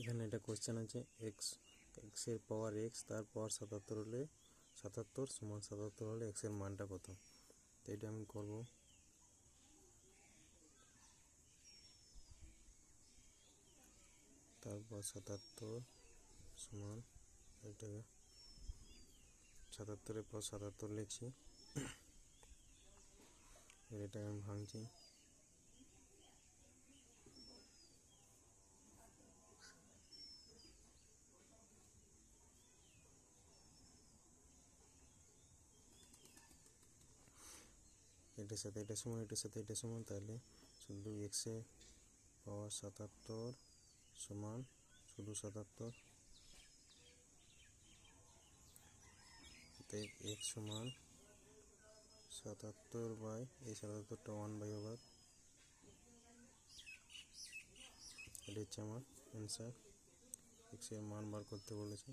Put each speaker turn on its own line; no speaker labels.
এখানে এটা কোশ্চেন আছে এক্স এর পাওয়ার এক্স তার পাওয়ার 77 হলে 77 সমান 77 হলে এক্স এর মানটা কত। তো এটা আমি করব। তারপর 77 সমান এটাকে 77-এর পর 77 লিখছি, এটাকে আমি ভাঙছি। এটার সাথে এটা সমান, এটার সাথে এটা সমান, তাহলে শুধু এক্সে পাওয়ার 77 সমান শুধু 77, তাই এক্স সমান 77 বাই এই 77টা 1/, এটা হচ্ছে আমার অ্যান্সার। এক্স এর মান বার করতে বলেছে।